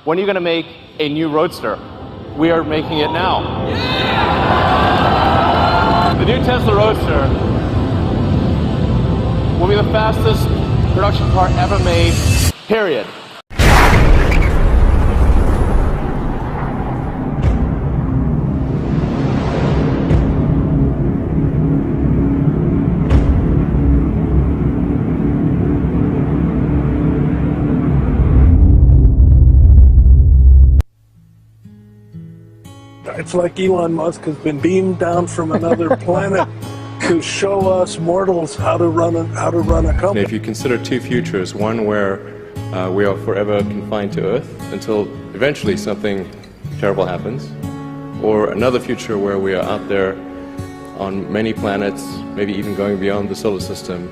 when are you going to make a new Roadster? We are making it now. The new Tesla Roadster will be the fastest production car ever made, period. It's like Elon Musk has been beamed down from another planet to show us mortals how to run a company. If you consider two futures, one where we are forever confined to Earth until eventually something terrible happens, or another future where we are out there on many planets, maybe even going beyond the solar system,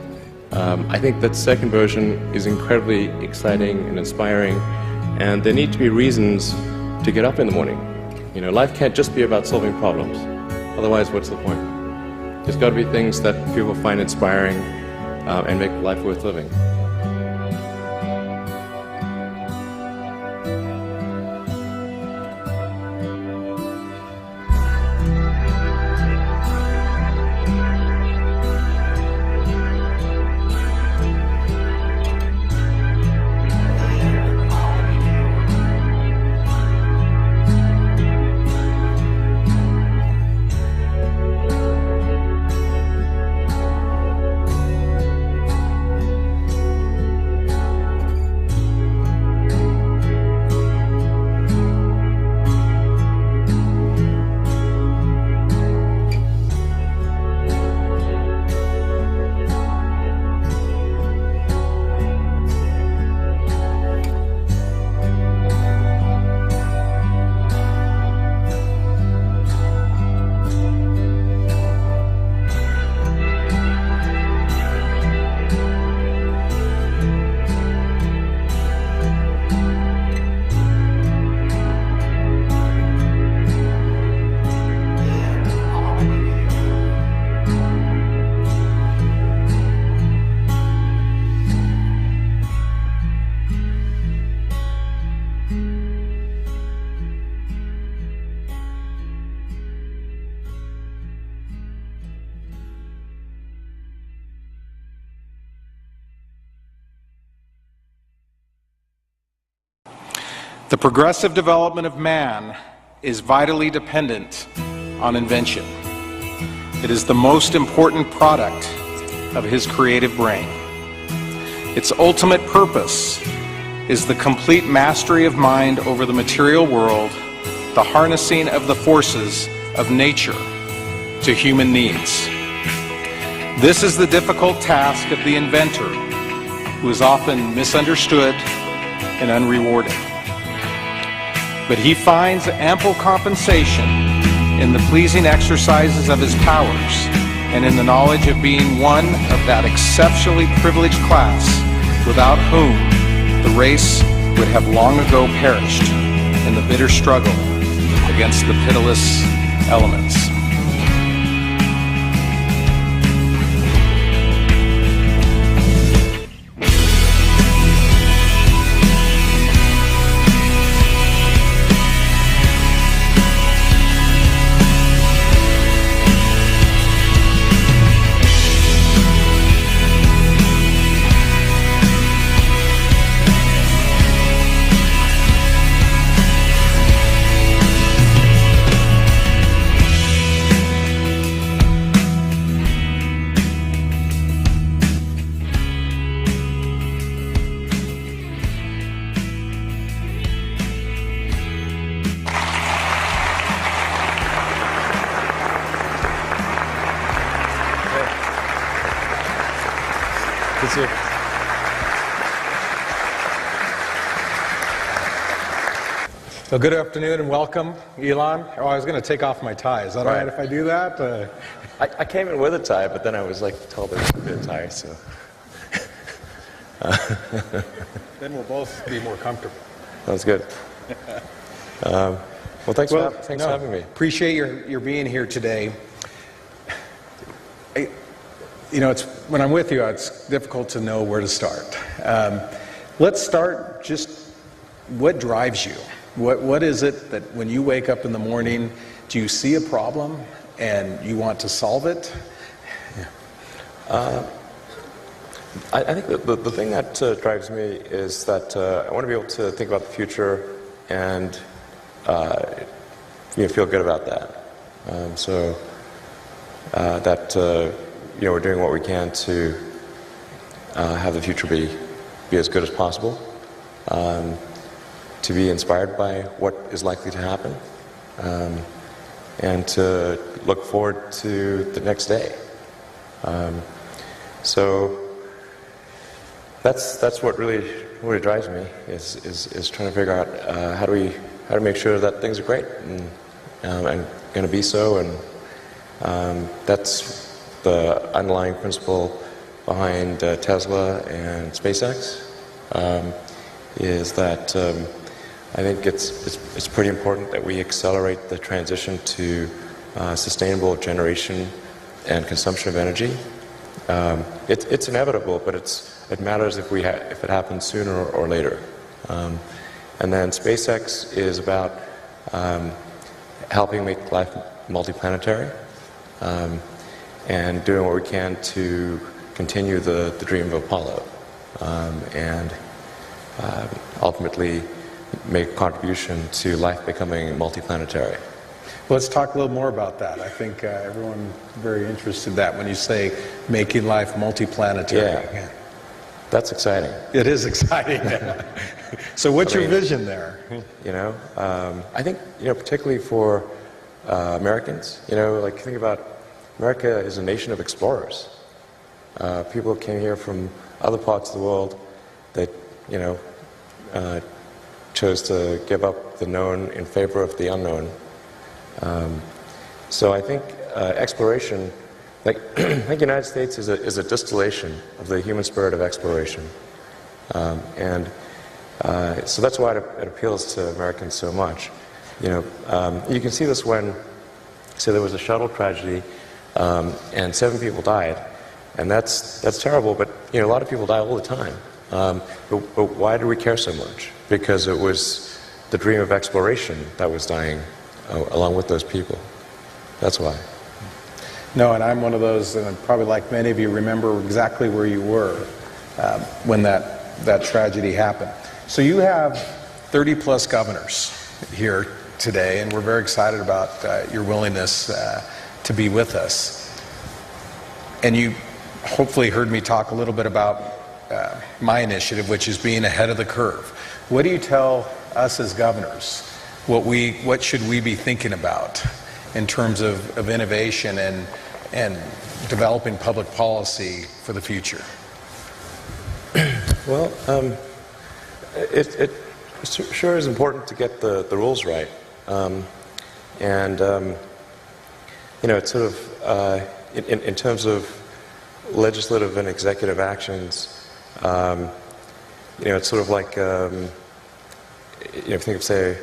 I think that second version is incredibly exciting and inspiring, and there need to be reasons to get up in the morning. You know, life can't just be about solving problems. Otherwise, what's the point? There's got to be things that people find inspiring and make life worth living. The progressive development of man is vitally dependent on invention. It is the most important product of his creative brain. Its ultimate purpose is the complete mastery of mind over the material world, the harnessing of the forces of nature to human needs. This is the difficult task of the inventor, who is often misunderstood and unrewarded. But he finds ample compensation in the pleasing exercises of his powers and in the knowledge of being one of that exceptionally privileged class without whom the race would have long ago perished in the bitter struggle against the pitiless elements. So good afternoon and welcome, Elon. Oh, I was going to take off my tie. Is that all right if I do that? I came in with a tie, but then I was told there should be a tie, so. Then we'll both be more comfortable. Sounds good. Well, thanks for having me. Appreciate your being here today. When I'm with you, it's difficult to know where to start. Let's start just what drives you? What is it that when you wake up in the morning, do you see a problem and you want to solve it? I think the thing that drives me is that I want to be able to think about the future and feel good about that. So that we're doing what we can to have the future be as good as possible, to be inspired by what is likely to happen, and to look forward to the next day. So that's what really drives me is trying to figure out how to make sure that things are great and going to be so, and that's the underlying principle behind Tesla and SpaceX. Is that I think it's pretty important that we accelerate the transition to sustainable generation and consumption of energy. It's inevitable, but it matters if it happens sooner or later. And then SpaceX is about helping make life multiplanetary, and doing what we can to continue the dream of Apollo, and ultimately make a contribution to life becoming multiplanetary. Let's talk a little more about that. I think everyone's very interested in that when you say making life multiplanetary. Yeah. That's exciting. It is exciting. So what's your vision there? I think, particularly for Americans, think about America is a nation of explorers. People came here from other parts of the world that, chose to give up the known in favor of the unknown. So I think exploration, I think the United States is a distillation of the human spirit of exploration. And so that's why it appeals to Americans so much. You can see this when, say, there was a shuttle tragedy, and 7 people died, and that's terrible. But a lot of people die all the time. But why do we care so much? Because it was the dream of exploration that was dying along with those people. That's why. No, and I'm one of those, and probably like many of you, remember exactly where you were when that tragedy happened. So you have 30-plus governors here today, and we're very excited about your willingness to be with us. And you hopefully heard me talk a little bit about my initiative, which is being ahead of the curve. What do you tell us as governors? What should we be thinking about in terms of innovation and developing public policy for the future? Well, it sure is important to get the rules right. It's sort of, in terms of legislative and executive actions, it's sort of like, think of, say,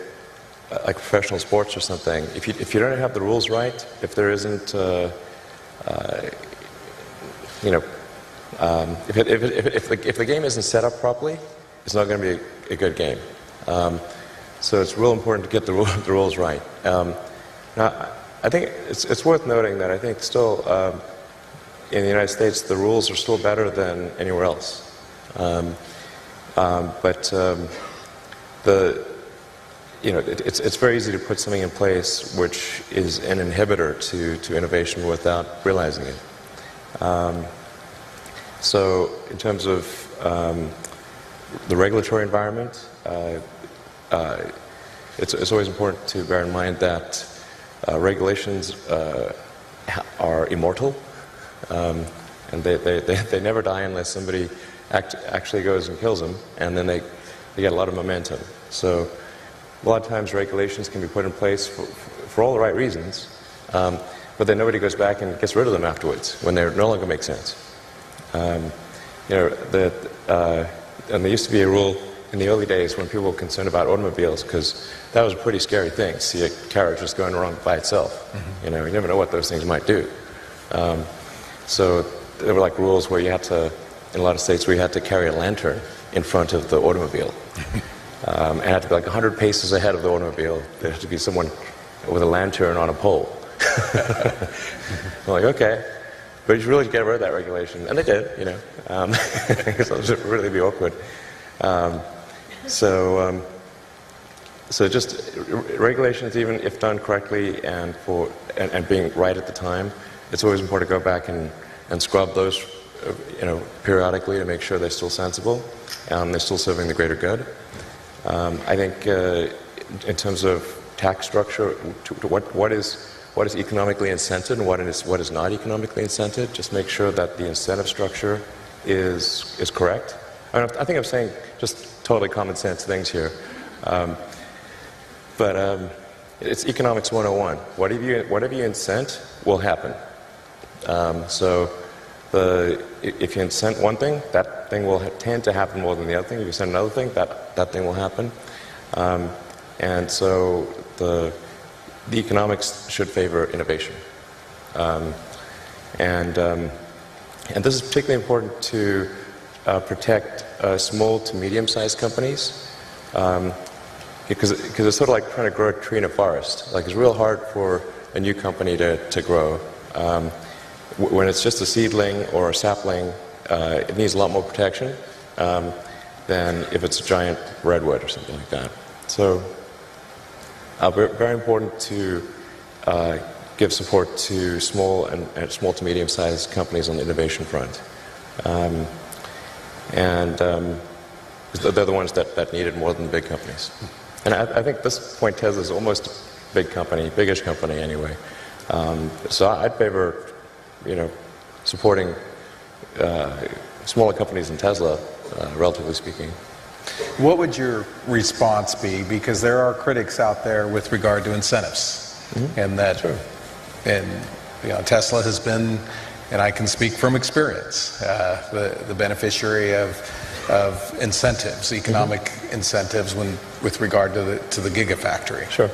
like professional sports or something. If you don't have the rules right, if there isn't, if the game isn't set up properly, it's not going to be a good game. So it's real important to get the rules right. Now, I think it's worth noting that I think still in the United States the rules are still better than anywhere else. It's very easy to put something in place which is an inhibitor to innovation without realizing it. So in terms of the regulatory environment, it's always important to bear in mind that regulations are immortal, and they never die unless somebody actually goes and kills them, and then they get a lot of momentum. So a lot of times regulations can be put in place for all the right reasons, but then nobody goes back and gets rid of them afterwards when they no longer make sense. And there used to be a rule in the early days when people were concerned about automobiles, because that was a pretty scary thing to see a carriage just going wrong by itself. Mm-hmm. You never know what those things might do. So there were like rules where you had to, in a lot of states, where you had to carry a lantern in front of the automobile. and it had to be like 100 paces ahead of the automobile. There had to be someone with a lantern on a pole. I'm like, okay, but you should really get rid of that regulation, and they did, you know, because it would really be awkward. So just regulations, even if done correctly and being right at the time, it's always important to go back and scrub those, you know, periodically to make sure they're still sensible, they're still serving the greater good. I think in terms of tax structure, what is economically incented and what is not economically incented, just make sure that the incentive structure is correct. I think I'm saying just totally common sense things here. But it's economics 101. Whatever you incent will happen. So if you incent one thing, that thing will tend to happen more than the other thing. If you incent another thing, that thing will happen. And so the economics should favor innovation. And this is particularly important to protect small to medium-sized companies. Because it's sort of like trying to grow a tree in a forest. Like, it's real hard for a new company to grow. When it's just a seedling or a sapling, it needs a lot more protection than if it's a giant redwood or something like that. So, very important to give support to small and small to medium-sized companies on the innovation front. They're the ones that need it more than the big companies. And I think at this point Tesla's almost a big company, biggish company anyway. So I'd favor, you know, supporting smaller companies than Tesla, relatively speaking. What would your response be? Because there are critics out there with regard to incentives, and that, and you know, Tesla has been, and I can speak from experience, the beneficiary of incentives, economic incentives, with regard to the Gigafactory. Sure.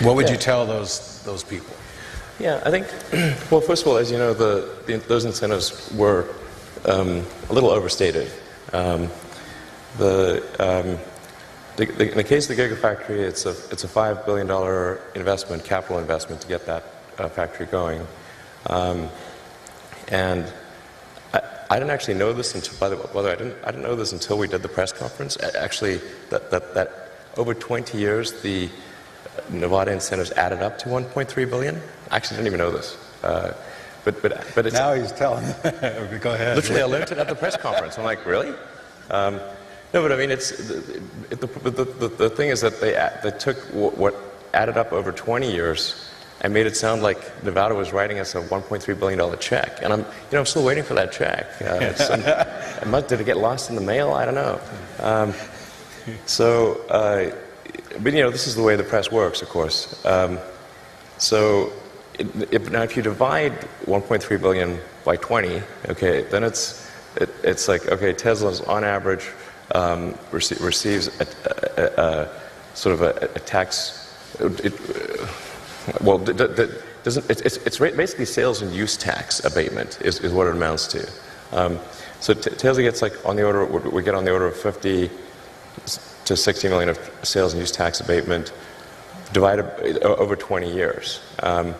What would you tell those people? Yeah, I think, well, first of all, as you know, those incentives were a little overstated. In the case of the Gigafactory, it's a $5 billion investment, capital investment, to get that factory going. And I didn't actually know this until, by the way, I didn't know this until we did the press conference. Actually, that over 20 years, the Nevada incentives added up to 1.3 billion. I actually didn't even know this. But it's, now he's telling. Go ahead. Literally, I learned it at the press conference. I'm like, really? No, but I mean, the thing is that they took what added up over 20 years and made it sound like Nevada was writing us a $1.3 billion check. And I'm still waiting for that check. Did it get lost in the mail? I don't know. But you know, this is the way the press works, of course. So if you divide 1.3 billion by 20, okay, then it's like, okay, Tesla's on average receives sort of a tax. It's basically sales and use tax abatement is what it amounts to. So Tesla gets like we get on the order of 50 to 60 million of sales and use tax abatement divided over 20 years. But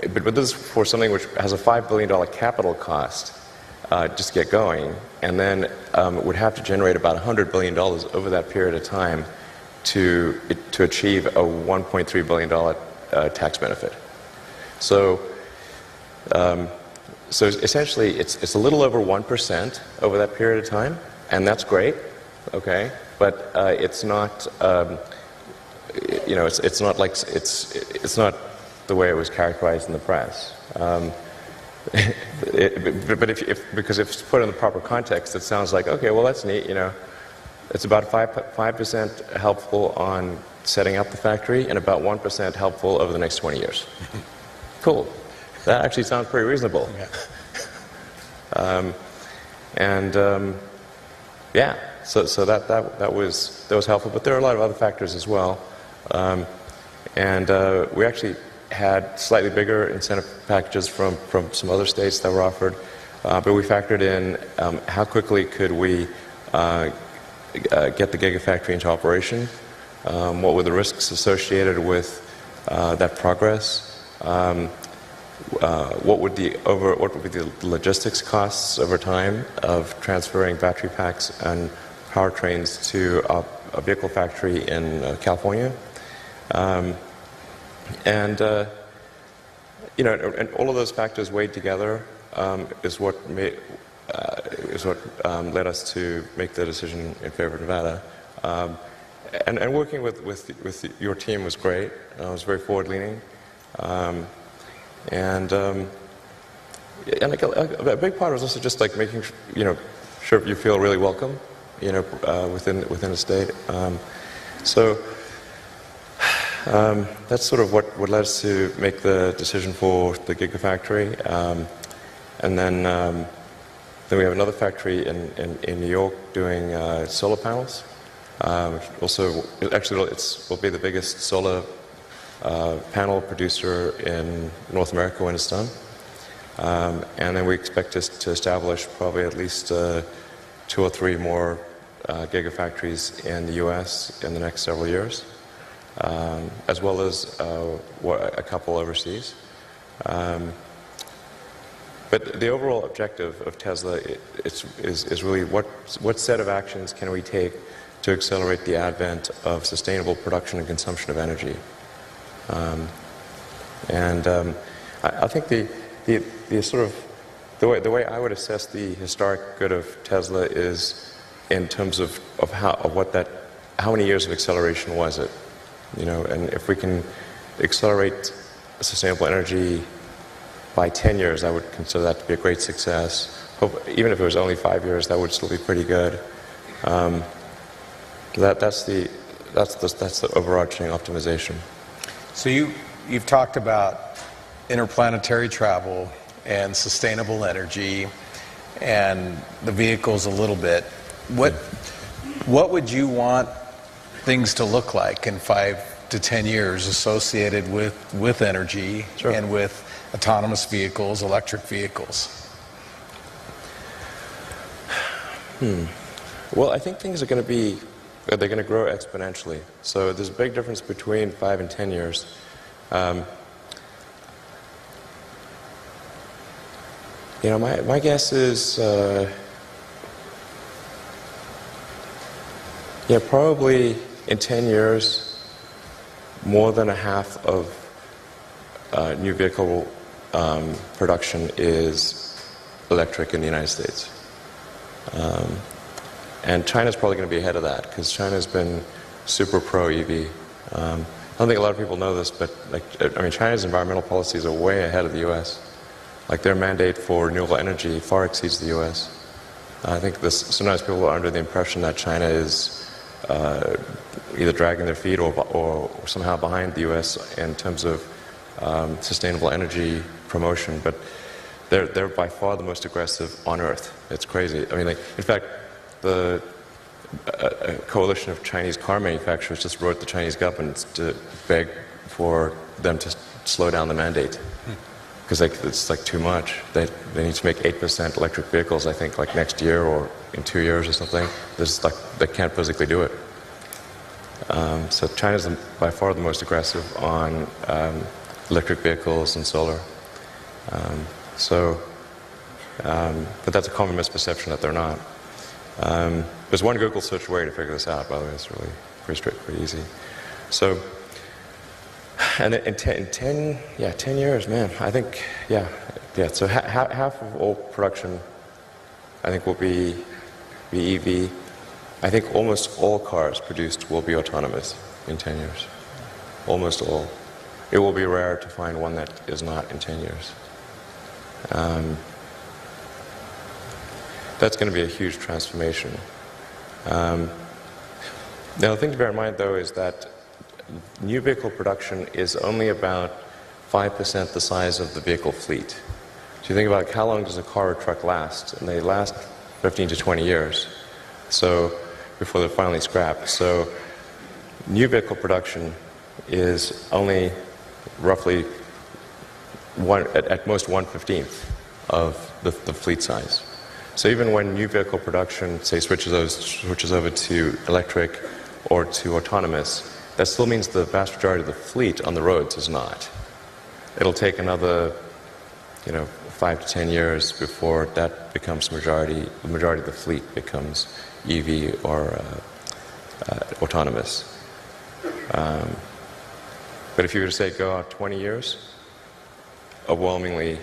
this is for something which has a $5 billion capital cost just to get going, and then would have to generate about $100 billion over that period of time to achieve a $1.3 billion tax benefit. So essentially, it's a little over 1% over that period of time, and that's great, okay. But it's not, you know, it's not like it's not the way it was characterized in the press. Because if it's put in the proper context, it sounds like, okay, well, that's neat, you know. It's about 5% helpful on setting up the factory and about 1% helpful over the next 20 years. Cool. That actually sounds pretty reasonable. Yeah. So that was helpful, but there are a lot of other factors as well. We actually had slightly bigger incentive packages from some other states that were offered, but we factored in how quickly could we get the Gigafactory into operation? What were the risks associated with that progress? What would be the logistics costs over time of transferring battery packs and powertrains to a vehicle factory in California? And all of those factors weighed together is what led us to make the decision in favor of Nevada. And working with your team was great. It was very forward-leaning. And like a big part was also just like making sure you feel really welcome, within the state. That's sort of what led us to make the decision for the Gigafactory. And then we have another factory in New York doing solar panels. Also, actually, will be the biggest solar panel producer in North America when it's done. And then we expect to establish probably at least 2 or 3 more gigafactories in the U.S. in the next several years, as well as a couple overseas. But the overall objective of Tesla is really what set of actions can we take to accelerate the advent of sustainable production and consumption of energy. I think the sort of the way I would assess the historic good of Tesla is in terms of how many years of acceleration was it, and if we can accelerate sustainable energy by 10 years, I would consider that to be a great success. Even if it was only 5 years, that would still be pretty good. That's the overarching optimization. So you've talked about interplanetary travel and sustainable energy and the vehicles a little bit. What would you want things to look like in 5 to 10 years associated with energy and with autonomous vehicles, electric vehicles? Well, I think things are going to grow exponentially. So there's a big difference between 5 and 10 years. My guess is, probably in 10 years, more than a half of new vehicle production is electric in the United States. And China's probably going to be ahead of that because China's been super pro-EV. I don't think a lot of people know this, but China's environmental policies are way ahead of the U.S. Like their mandate for renewable energy far exceeds the U.S. I think sometimes people are under the impression that China is either dragging their feet or somehow behind the U.S. in terms of sustainable energy promotion, but they're by far the most aggressive on Earth. It's crazy. In fact, the coalition of Chinese car manufacturers just wrote the Chinese government to beg for them to slow down the mandate because it's too much. They need to make 8% electric vehicles, I think, next year or in 2 years or something. They can't physically do it. So China's by far the most aggressive on electric vehicles and solar. But that's a common misperception that they're not. There's one Google search away to figure this out, by the way. It's really pretty easy. So, and in 10 years, man, I think, so half of all production, I think, will be EV. I think almost all cars produced will be autonomous in 10 years. Almost all. It will be rare to find one that is not in 10 years. That's going to be a huge transformation. Now, the thing to bear in mind, though, is that new vehicle production is only about 5% the size of the vehicle fleet. So you think about how long does a car or truck last, and they last 15 to 20 years. So before they're finally scrapped. So new vehicle production is only roughly at most 1/15 of the fleet size. So even when new vehicle production, say, switches over to electric or to autonomous, that still means the vast majority of the fleet on the roads is not. It'll take another, 5 to 10 years before that becomes the majority of the fleet becomes EV or autonomous. But if you were to say go out 20 years, overwhelmingly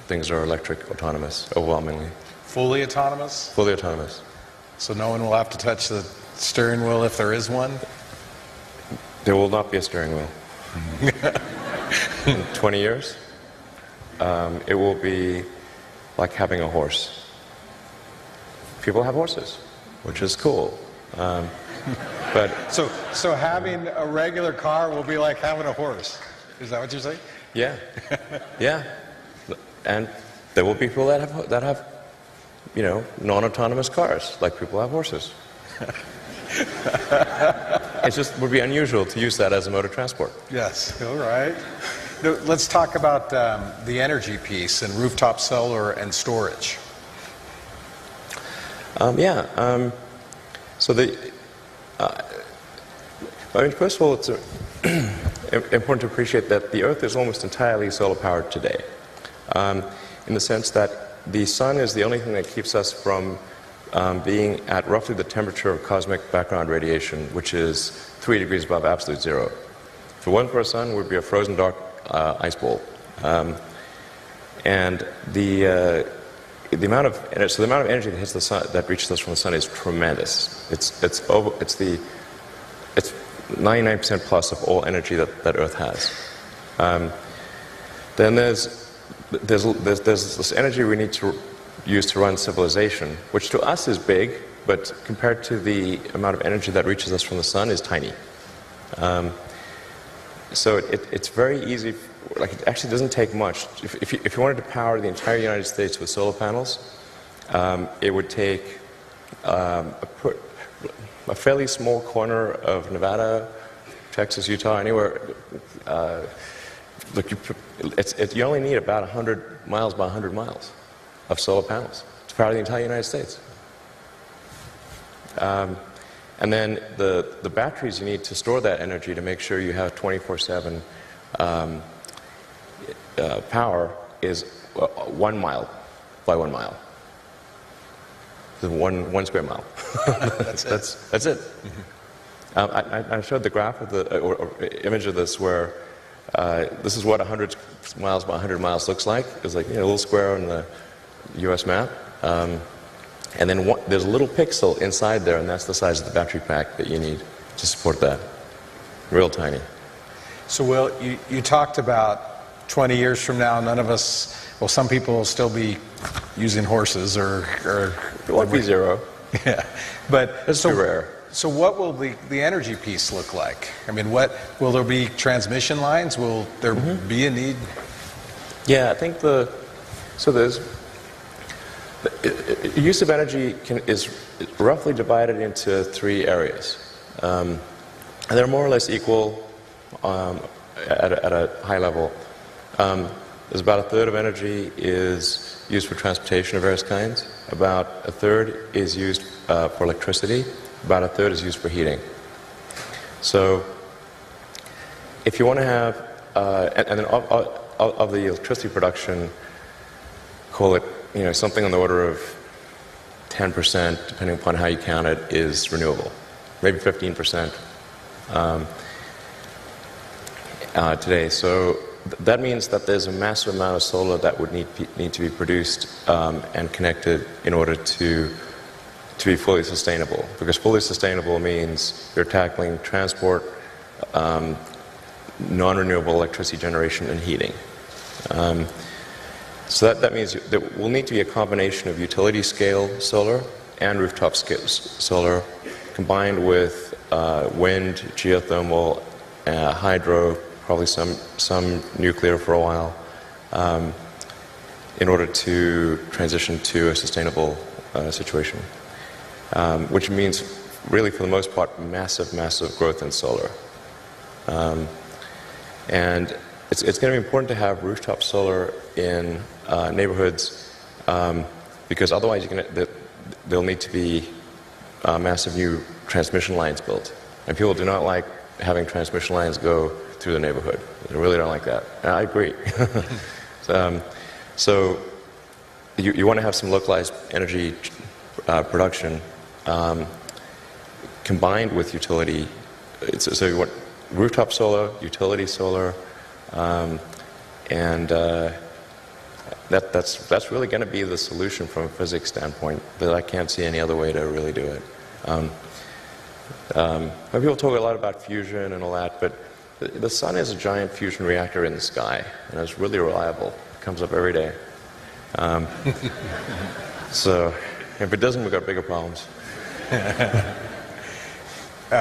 things are electric, autonomous, overwhelmingly. Fully autonomous? Fully autonomous. So no one will have to touch the steering wheel if there is one? There will not be a steering wheel. In 20 years, it will be like having a horse. People have horses, which is cool. But So having a regular car will be like having a horse. Is that what you're saying? yeah, yeah, and there will be people that have non-autonomous cars, like people have horses. It just would be unusual to use that as a mode of transport. Yes. All right. Now, let's talk about the energy piece and rooftop solar and storage. So first of all, it's important to appreciate that the Earth is almost entirely solar powered today, in the sense that the sun is the only thing that keeps us from being at roughly the temperature of cosmic background radiation, which is 3 degrees above absolute zero. If it wasn't for a sun, we'd be a frozen dark ice bowl. And the amount of energy that hits the sun, that reaches us from the sun, is tremendous. It's 99% plus of all energy that Earth has. Then there's this energy we need to use to run civilization, which to us is big, but compared to the amount of energy that reaches us from the sun is tiny. So it's very easy. Like, it actually doesn't take much. If you wanted to power the entire United States with solar panels, it would take a fairly small corner of Nevada, Texas, Utah, anywhere. You only need about 100 miles by 100 miles of solar panels to power the entire United States. And then the batteries you need to store that energy to make sure you have 24/7 power is 1 mile by 1 mile. So one square mile. That's it. I showed the graph of or image of this where this is what 100 miles by 100 miles looks like. It's like a little square on the U.S. map. And then there's a little pixel inside there, and that's the size of the battery pack that you need to support that. Real tiny. So, Will, you talked about 20 years from now, none of us, well, some people will still be using horses or It won't be zero. Yeah, but It's too rare. So what will the energy piece look like? I mean, what will there be? Transmission lines? Will there be a need? Yeah, I think the use of energy is roughly divided into 3 areas. And they're more or less equal at a high level. There's about a third of energy is used for transportation of various kinds. About a third is used for electricity. About a third is used for heating. So if you want to have, and then of the electricity production, call it, something on the order of 10%, depending upon how you count it, is renewable. Maybe 15% today. So that means that there's a massive amount of solar that would need to be produced and connected in order to be fully sustainable. Because fully sustainable means you're tackling transport, non-renewable electricity generation, and heating. So that means there will need to be a combination of utility scale solar and rooftop scale solar, combined with wind, geothermal, hydro, probably some nuclear for a while, in order to transition to a sustainable situation. Which means, really, for the most part, massive growth in solar. And it's going to be important to have rooftop solar in neighborhoods because otherwise there'll need to be massive new transmission lines built. And people do not like having transmission lines go through the neighborhood. They really don't like that. And I agree. So you want to have some localized energy production combined with utility. So you want rooftop solar, utility solar, and that's really going to be the solution from a physics standpoint. But I can't see any other way to really do it. People talk a lot about fusion and all that, but the sun is a giant fusion reactor in the sky, and it's really reliable. It comes up every day. So if it doesn't, we've got bigger problems.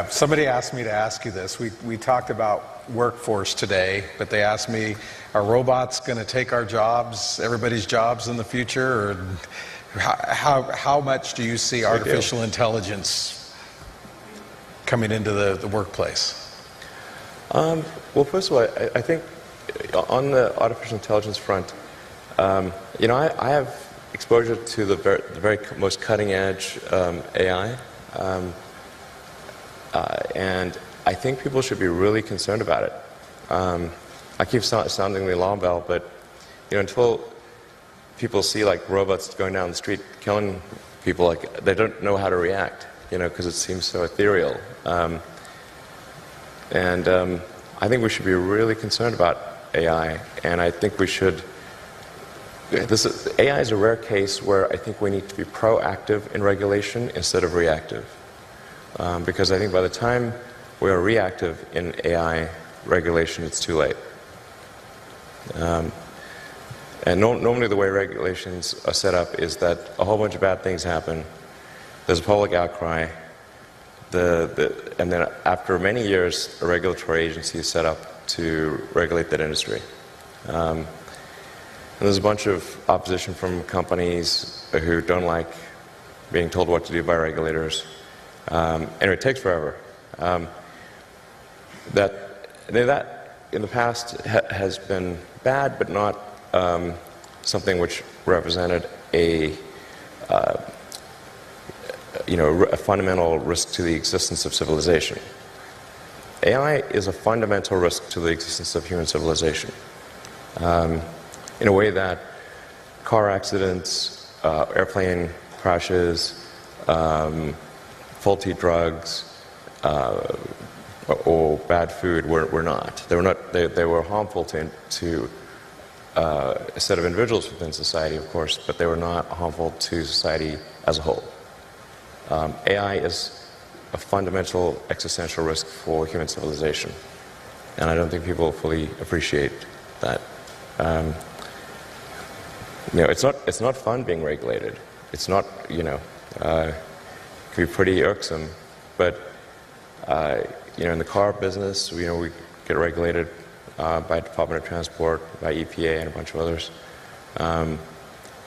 Somebody asked me to ask you this. We talked about workforce today, but they asked me, are robots going to take our jobs, everybody's jobs in the future? Or how much do you see artificial intelligence coming into the workplace? Well, first of all, I think on the artificial intelligence front, you know, I have exposure to the very most cutting edge AI. And I think people should be really concerned about it. I keep sounding the alarm bell, but you know, until people see like robots going down the street killing people, like they don't know how to react, you know, because it seems so ethereal. I think we should be really concerned about AI, and I think we should. AI is a rare case where I think we need to be proactive in regulation instead of reactive. Because I think by the time we are reactive in AI regulation, it's too late. And normally the way regulations are set up is that a whole bunch of bad things happen, there's a public outcry, and then after many years, a regulatory agency is set up to regulate that industry. And there's a bunch of opposition from companies who don't like being told what to do by regulators. And it takes forever. That in the past has been bad, but not something which represented a fundamental risk to the existence of civilization. AI is a fundamental risk to the existence of human civilization. In a way that car accidents, airplane crashes, faulty drugs, or bad food were not. They were harmful to a set of individuals within society, of course, but they were not harmful to society as a whole. AI is a fundamental existential risk for human civilization, and I don't think people fully appreciate that. It's not fun being regulated. It's not, it can be pretty irksome, but in the car business, we get regulated by Department of Transport, by EPA, and a bunch of others, and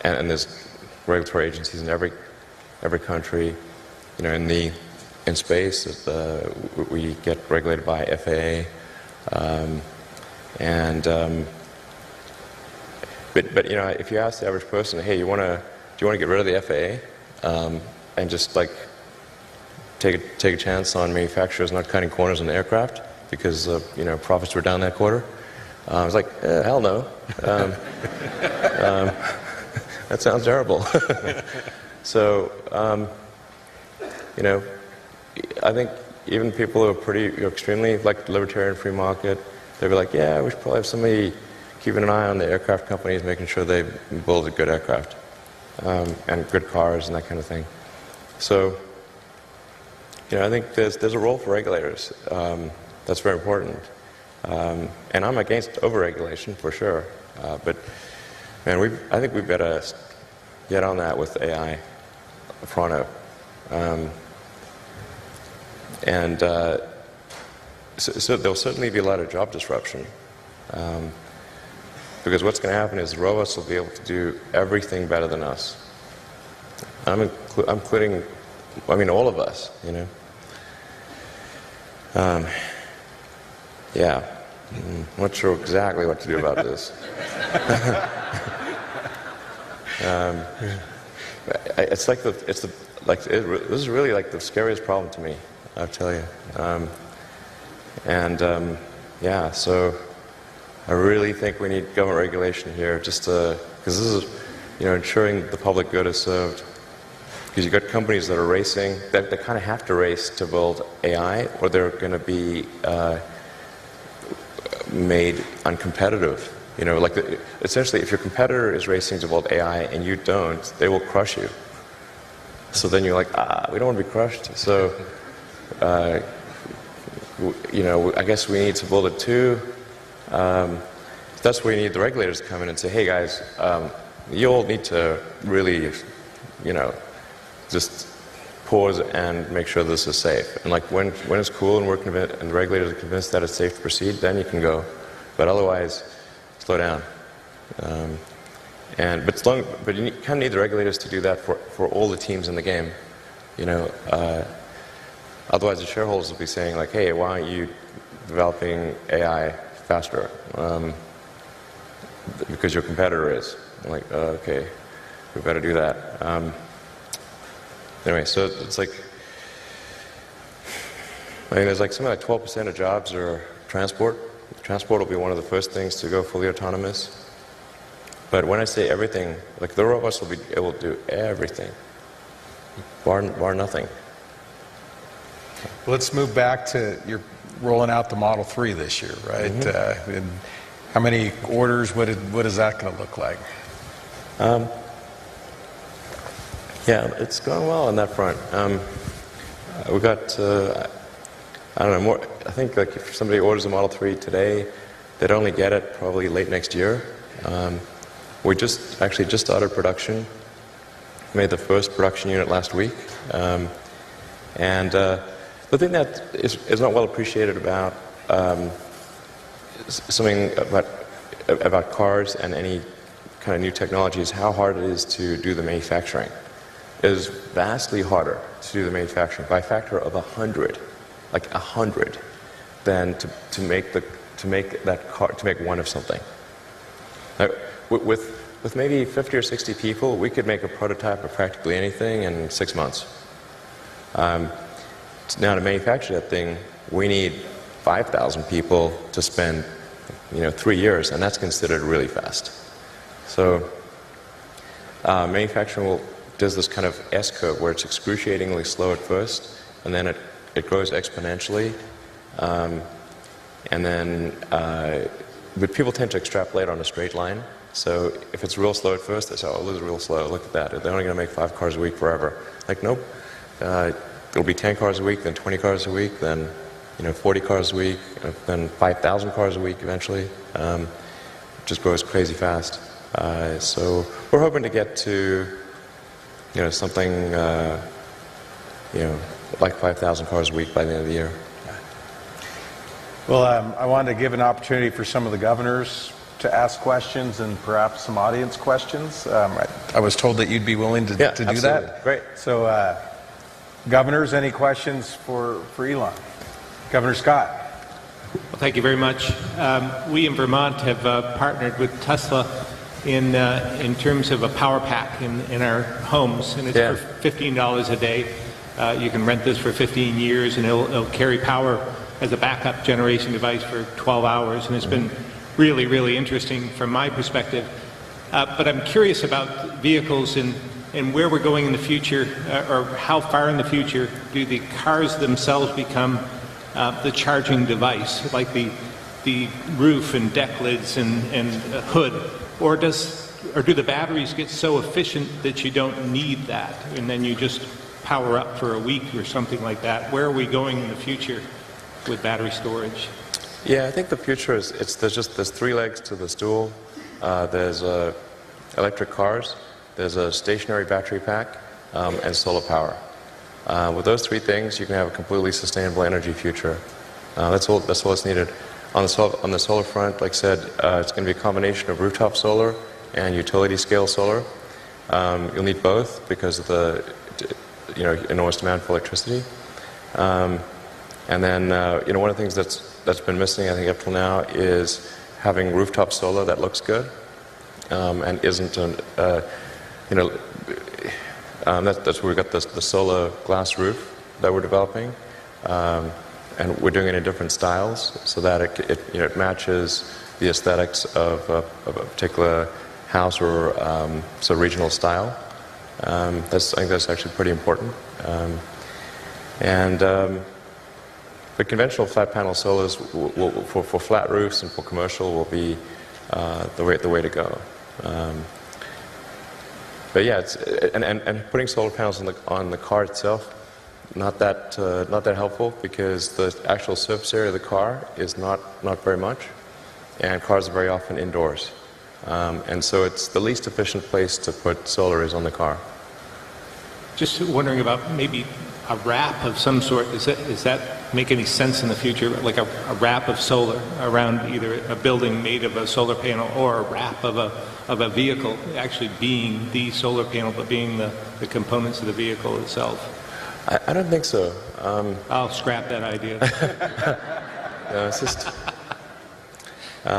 there's regulatory agencies in every country. In space, we get regulated by FAA, but if you ask the average person, hey, do you want to get rid of the FAA and just like take a chance on manufacturers not cutting corners on the aircraft because profits were down that quarter? I was like, hell no. That sounds terrible. So I think even people who are pretty extremely like libertarian free market, they'd be like, yeah, we should probably have somebody keeping an eye on the aircraft companies, making sure they build a good aircraft and good cars and that kind of thing. So I think there's a role for regulators. That's very important. And I'm against overregulation for sure. But man, I think we better get on that with AI pronto. So there'll certainly be a lot of job disruption. Because what's going to happen is robots will be able to do everything better than us. I'm including, all of us, Yeah, I'm not sure exactly what to do about this. It's like this is really like the scariest problem to me, I'll tell you. Yeah, so I really think we need government regulation here, just because this is, ensuring the public good is served. Because you've got companies that are racing, that they kind of have to race to build AI, or they're going to be made uncompetitive. Essentially, if your competitor is racing to build AI and you don't, they will crush you. So then you're like, we don't want to be crushed. So, I guess we need to build it too. That's where you need the regulators to come in and say, hey guys, you all need to really, just pause and make sure this is safe. And when it's cool and and the regulators are convinced that it's safe to proceed, then you can go. But otherwise, slow down. But you kind of need the regulators to do that for all the teams in the game. Otherwise the shareholders will be saying like, hey, why aren't you developing AI faster? Because your competitor is. I'm like, okay, we better do that. Anyway, so it's like, there's like something like 12% of jobs are transport. Transport will be one of the first things to go fully autonomous. But when I say everything, like the robots will be able to do everything, bar nothing. Let's move back to you're rolling out the Model 3 this year, right? Mm-hmm. And how many orders? What is that going to look like? Yeah, it's going well on that front. We got, I don't know, more. I think like if somebody orders a Model 3 today, they'd only get it probably late next year. We just started production. Made the first production unit last week. The thing that is not well appreciated about something about cars and any kind of new technology is how hard it is to do the manufacturing. It is vastly harder to do the manufacturing by a factor of 100, like 100, than to make that car, to make one of something. With maybe 50 or 60 people, we could make a prototype of practically anything in 6 months. Now to manufacture that thing, we need 5,000 people to spend, 3 years, and that's considered really fast. So manufacturing does this kind of S-curve where it's excruciatingly slow at first, and then it grows exponentially, but people tend to extrapolate on a straight line. So if it's real slow at first, they say, oh, this is real slow, look at that. They're only going to make 5 cars a week forever. Like, nope. It'll be 10 cars a week, then 20 cars a week, then 40 cars a week, then 5,000 cars a week eventually. Just grows crazy fast. So we're hoping to get to something like 5,000 cars a week by the end of the year. Well, I wanted to give an opportunity for some of the governors to ask questions and perhaps some audience questions. I was told that you'd be willing to do absolutely. that. Great. So, governors, any questions for Elon? Governor Scott. Well, thank you very much. We in Vermont have partnered with Tesla in terms of a power pack in our homes, and it's for $15 a day. You can rent this for 15 years, and it'll carry power as a backup generation device for 12 hours, and it's been really, really interesting from my perspective. But I'm curious about vehicles and where we're going in the future, or how far in the future do the cars themselves become the charging device, like the roof and deck lids and hood, or do the batteries get so efficient that you don't need that, and then you just power up for a week or something like that? Where are we going in the future with battery storage? Yeah, I think the future is there's 3 legs to the stool. There's electric cars, there's a stationary battery pack, and solar power. With those 3 things, you can have a completely sustainable energy future. That's all that's needed. On the solar front, like I said, it's going to be a combination of rooftop solar and utility scale solar. You'll need both because of the enormous demand for electricity. And then one of the things that's been missing, I think, up till now is having rooftop solar that looks good and isn't That's where we got the solar glass roof that we're developing, and we're doing it in different styles so that it matches the aesthetics of a particular house or regional style. I think that's actually pretty important. The conventional flat panel solars for flat roofs and for commercial will be the way to go. But yeah, and putting solar panels on the car itself, not that helpful, because the actual surface area of the car is not very much, and cars are very often indoors, and so it's the least efficient place to put solar is on the car. Just wondering about maybe a wrap of some sort. Does that make any sense in the future? Like a wrap of solar around either a building made of a solar panel or a wrap of a vehicle actually being the solar panel, but being the components of the vehicle itself? I don't think so. I'll scrap that idea. No,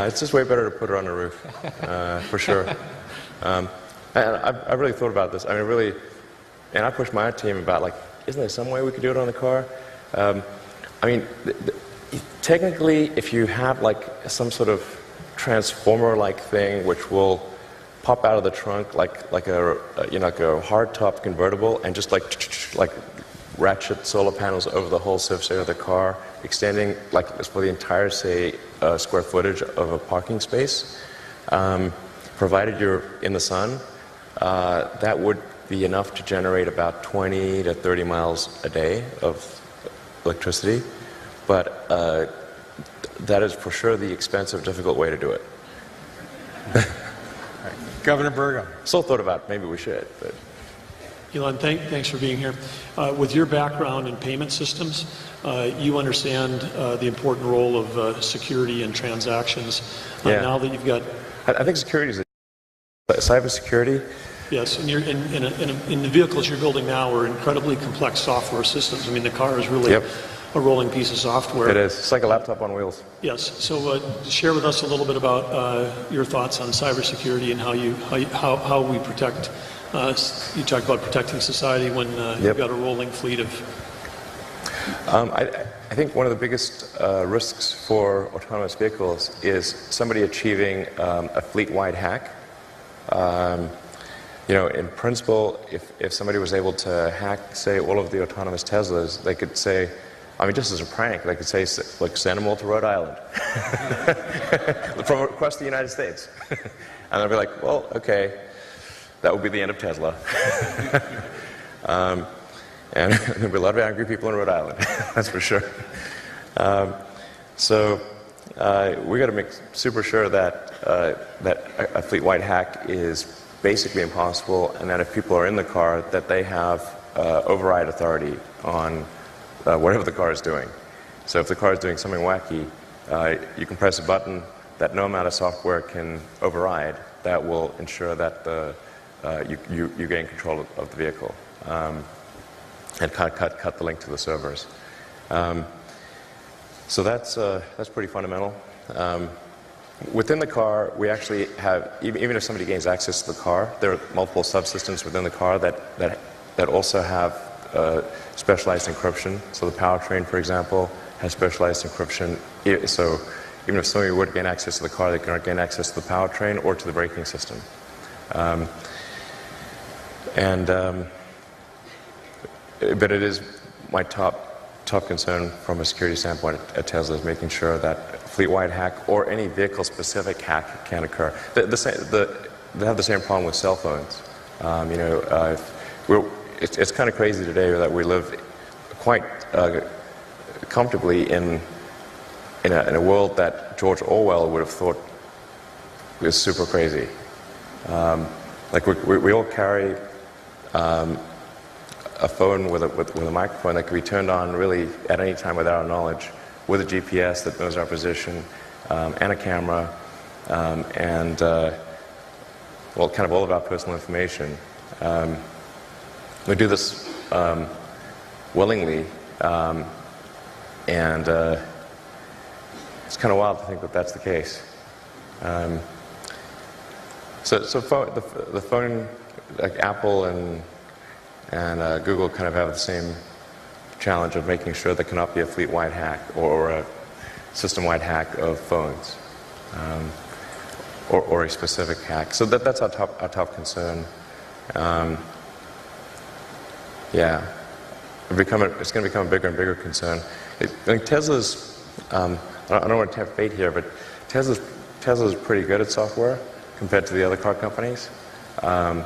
it's just way better to put it on the roof, for sure. And I really thought about this. I mean, really, and I pushed my team about, like, isn't there some way we could do it on the car? I mean, technically, if you have like some sort of transformer-like thing which will pop out of the trunk like a hard-top convertible and just like ratchet solar panels over the whole surface area of the car, extending like for the entire, say, square footage of a parking space, provided you're in the sun, that would be enough to generate about 20 to 30 miles a day of electricity, but that is for sure the expensive, difficult way to do it. Governor Burgum. Still thought about maybe we should, but. Elon, thanks for being here. With your background in payment systems, you understand the important role of security and transactions. Yeah. Now that you've got... I think security is cybersecurity. Yes, and in the vehicles you're building now are incredibly complex software systems. I mean, the car is really a rolling piece of software. It is. It's like a laptop on wheels. Yes. So share with us a little bit about your thoughts on cybersecurity and how we protect. You talked about protecting society when you've got a rolling fleet of... I think one of the biggest risks for autonomous vehicles is somebody achieving a fleet-wide hack. You know, in principle, if somebody was able to hack, say, all of the autonomous Teslas, they could say, I mean, just as a prank, they could say, like, send them all to Rhode Island from across the United States. And they'll be like, well, okay, that would be the end of Tesla. And there'll be a lot of angry people in Rhode Island, that's for sure. So we got to make super sure that a fleet-wide hack is basically impossible, and that if people are in the car, that they have override authority on whatever the car is doing. So if the car is doing something wacky, you can press a button that no amount of software can override. That will ensure that you gain control of the vehicle and cut the link to the servers. So that's pretty fundamental. Within the car, we actually have, even if somebody gains access to the car, there are multiple subsystems within the car that also have specialized encryption. So the powertrain, for example, has specialized encryption. So even if somebody would gain access to the car, they cannot gain access to the powertrain or to the braking system. But it is my top concern from a security standpoint at Tesla is making sure that fleet-wide hack or any vehicle-specific hack can occur. They have the same problem with cell phones. It's kind of crazy today that we live quite comfortably in a world that George Orwell would have thought was super crazy. Like we all carry a phone with a microphone that can be turned on really at any time without our knowledge, with a GPS that knows our position, and a camera, and well, kind of all of our personal information. We do this willingly, and it's kind of wild to think that that's the case. So the phone, like Apple and and Google kind of have the same challenge of making sure there cannot be a fleet-wide hack or a system-wide hack of phones, or a specific hack. So that's our top concern. Yeah, it's going to become a bigger and bigger concern. I think Tesla's, I don't want to tempt fate here, but Tesla's pretty good at software compared to the other car companies. So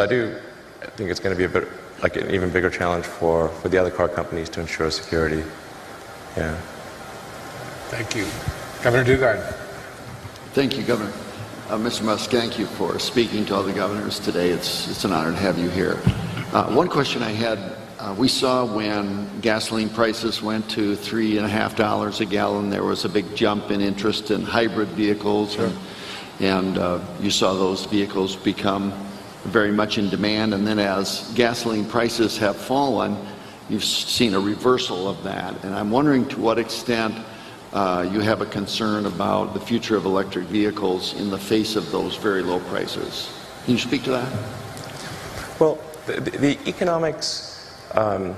I think it's going to be a bit like an even bigger challenge for the other car companies to ensure security. Yeah. Thank you. Governor Dugard. Thank you, Governor. Mr. Musk, thank you for speaking to all the governors today. It's an honor to have you here. One question I had, we saw when gasoline prices went to $3.50 a gallon, there was a big jump in interest in hybrid vehicles, sure. and you saw those vehicles become very much in demand, and then as gasoline prices have fallen, you've seen a reversal of that. And I'm wondering to what extent you have a concern about the future of electric vehicles in the face of those very low prices. Can you speak to that? Well, the economics, they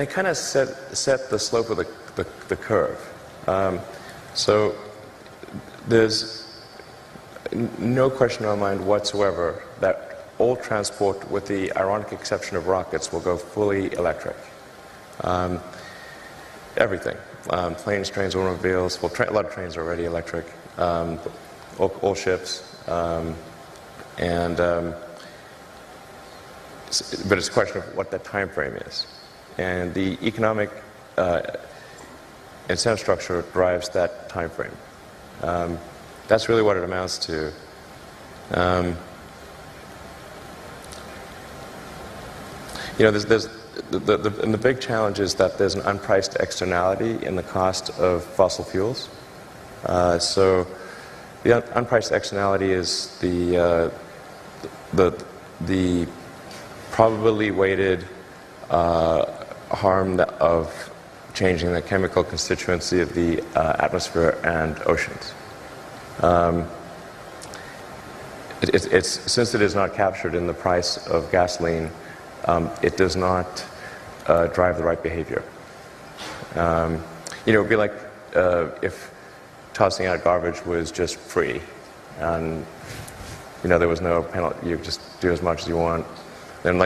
kind of set the slope of the curve. So there's no question in my mind whatsoever that all transport, with the ironic exception of rockets, will go fully electric. Everything. Planes, trains, automobiles. Well, a lot of trains are already electric. All ships. But it's a question of what that time frame is. And the economic incentive structure drives that time frame. That's really what it amounts to. And the big challenge is that there's an unpriced externality in the cost of fossil fuels. So the unpriced externality is the probability weighted harm of changing the chemical constituency of the atmosphere and oceans. Since it is not captured in the price of gasoline, it does not drive the right behavior. It would be like if tossing out garbage was just free, and there was no penalty. You just do as much as you want. Then,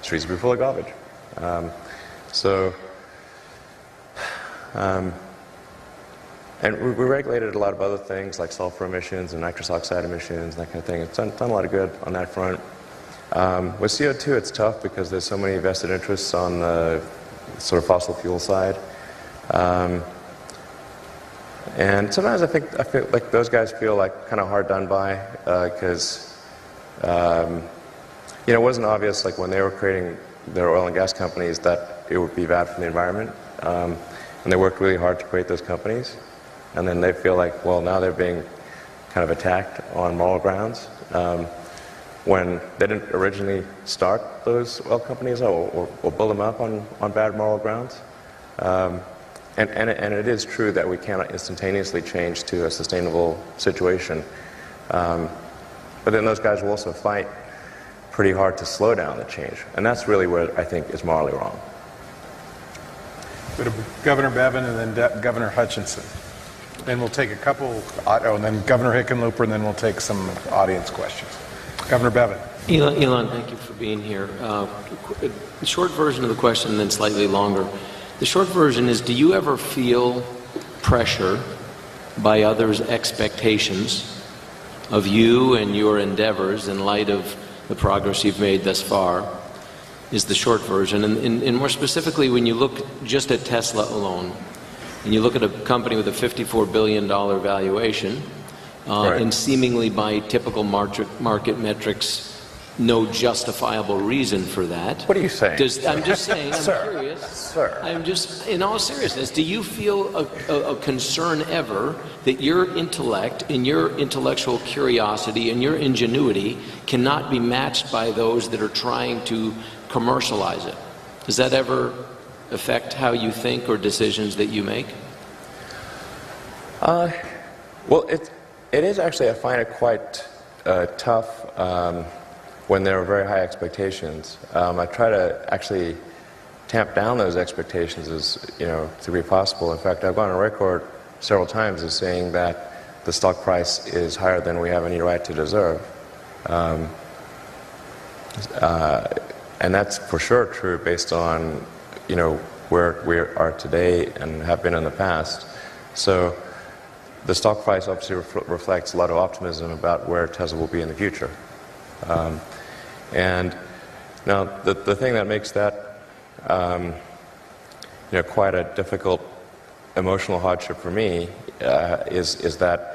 streets would be full of garbage. And we regulated a lot of other things like sulfur emissions and nitrous oxide emissions and that kind of thing. It's done a lot of good on that front. With CO2, it's tough because there's so many vested interests on the sort of fossil fuel side. And sometimes I feel like those guys feel like kind of hard done by because it wasn't obvious when they were creating their oil and gas companies that it would be bad for the environment. And they worked really hard to create those companies. And then they feel like, well, now they're being kind of attacked on moral grounds when they didn't originally start those oil companies or build them up on bad moral grounds. And it is true that we cannot instantaneously change to a sustainable situation. But then those guys will also fight pretty hard to slow down the change. And that's really where I think is morally wrong. Go to Governor Bevin and then Governor Hutchinson. Then we'll take a couple, and then Governor Hickenlooper, and then we'll take some audience questions. Governor Bevin. Elon, thank you for being here. The short version of the question, and then slightly longer. The short version is, do you ever feel pressure by others' expectations of you and your endeavors in light of the progress you've made thus far? Is the short version. And more specifically, when you look just at Tesla alone, and you look at a company with a $54 billion valuation, right. And seemingly by typical market metrics, no justifiable reason for that. What are you saying? I'm just saying, I'm curious. Sir. I'm just, in all seriousness, do you feel a concern ever that your intellect and your intellectual curiosity and your ingenuity cannot be matched by those that are trying to commercialize it? Does that ever affect how you think or decisions that you make? Well, It is actually, I find it quite tough when there are very high expectations. I try to actually tamp down those expectations as to be possible. In fact, I've gone on record several times as saying that the stock price is higher than we have any right to deserve. And that's for sure true based on, where we are today and have been in the past. So the stock price obviously reflects a lot of optimism about where Tesla will be in the future. And now the thing that makes that, quite a difficult emotional hardship for me is that,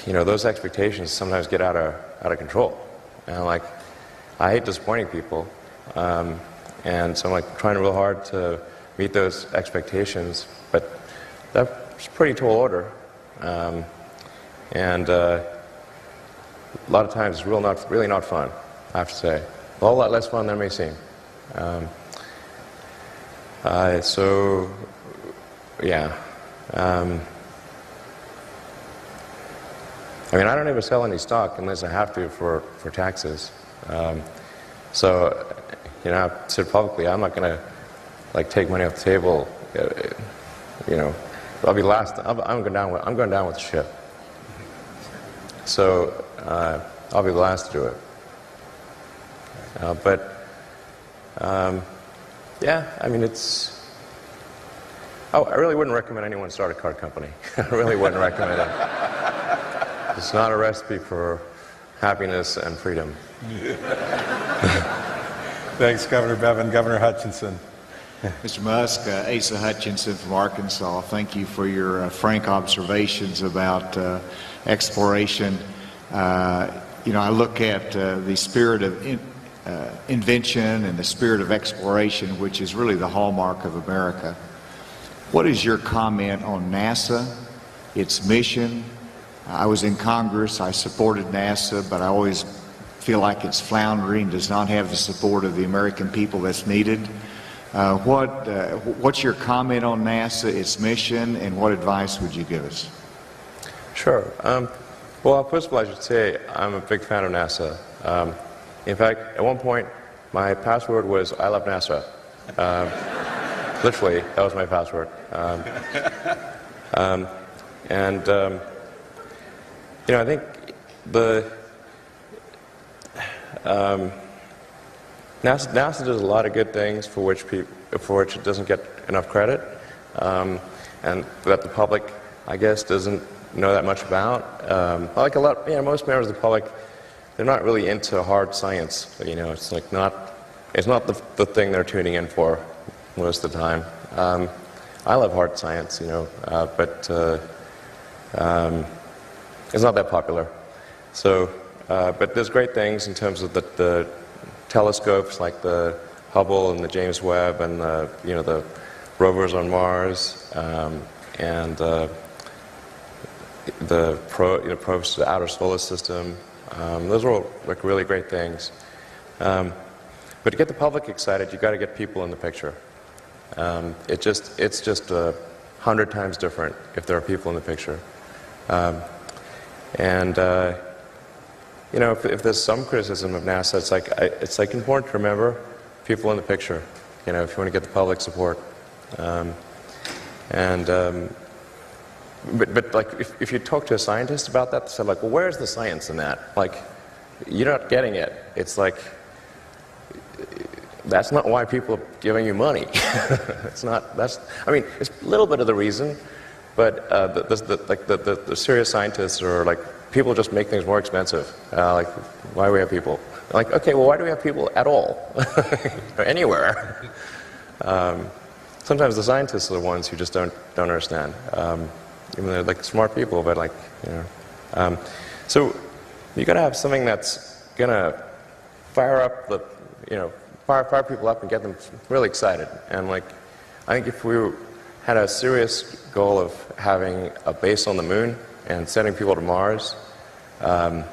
those expectations sometimes get out of control. And I hate disappointing people, and so I'm trying real hard to meet those expectations, but that's pretty tall order, and a lot of times it's really not fun, I have to say. A whole lot less fun than it may seem. So, yeah. I mean, I don't ever sell any stock unless I have to for taxes. So, I've said publicly, I'm not going to take money off the table. I'll be last. I'm going down with the ship. So I'll be the last to do it. Yeah, I mean, it's. Oh, I really wouldn't recommend anyone start a car company. I really wouldn't recommend it. It's not a recipe for happiness and freedom. Thanks, Governor Bevin. Governor Hutchinson. Mr. Musk, Asa Hutchinson from Arkansas, thank you for your frank observations about exploration. I look at the spirit of invention and the spirit of exploration, which is really the hallmark of America. What is your comment on NASA, its mission? I was in Congress, I supported NASA, but I always feel like it's floundering, does not have the support of the American people that's needed. What's your comment on NASA, its mission, and what advice would you give us? Sure. Well, first of all, I should say I'm a big fan of NASA. In fact, at one point, my password was "I love NASA." Literally, that was my password. I think NASA does a lot of good things for which it doesn't get enough credit, and that the public, I guess, doesn't know that much about. Most members of the public, they're not really into hard science. It's not the thing they're tuning in for most of the time. I love hard science, but it's not that popular. So, but there's great things in terms of the telescopes like the Hubble and the James Webb and the rovers on Mars, and the probes to the outer solar system. Those are all really great things. But to get the public excited, you've got to get people in the picture. It's just 100 times different if there are people in the picture. If there's some criticism of NASA, it's important to remember people in the picture. If you want to get the public support. If you talk to a scientist about that, they say well, where's the science in that? You're not getting it. It's that's not why people are giving you money. It's a little bit of the reason, but the serious scientists are people just make things more expensive. Why do we have people? Okay, well, why do we have people at all? Or anywhere? Sometimes the scientists are the ones who just don't understand. Even though they're smart people, but so you got to have something that's gonna fire up fire people up and get them really excited. And I think if we had a serious goal of having a base on the moon and sending people to Mars, and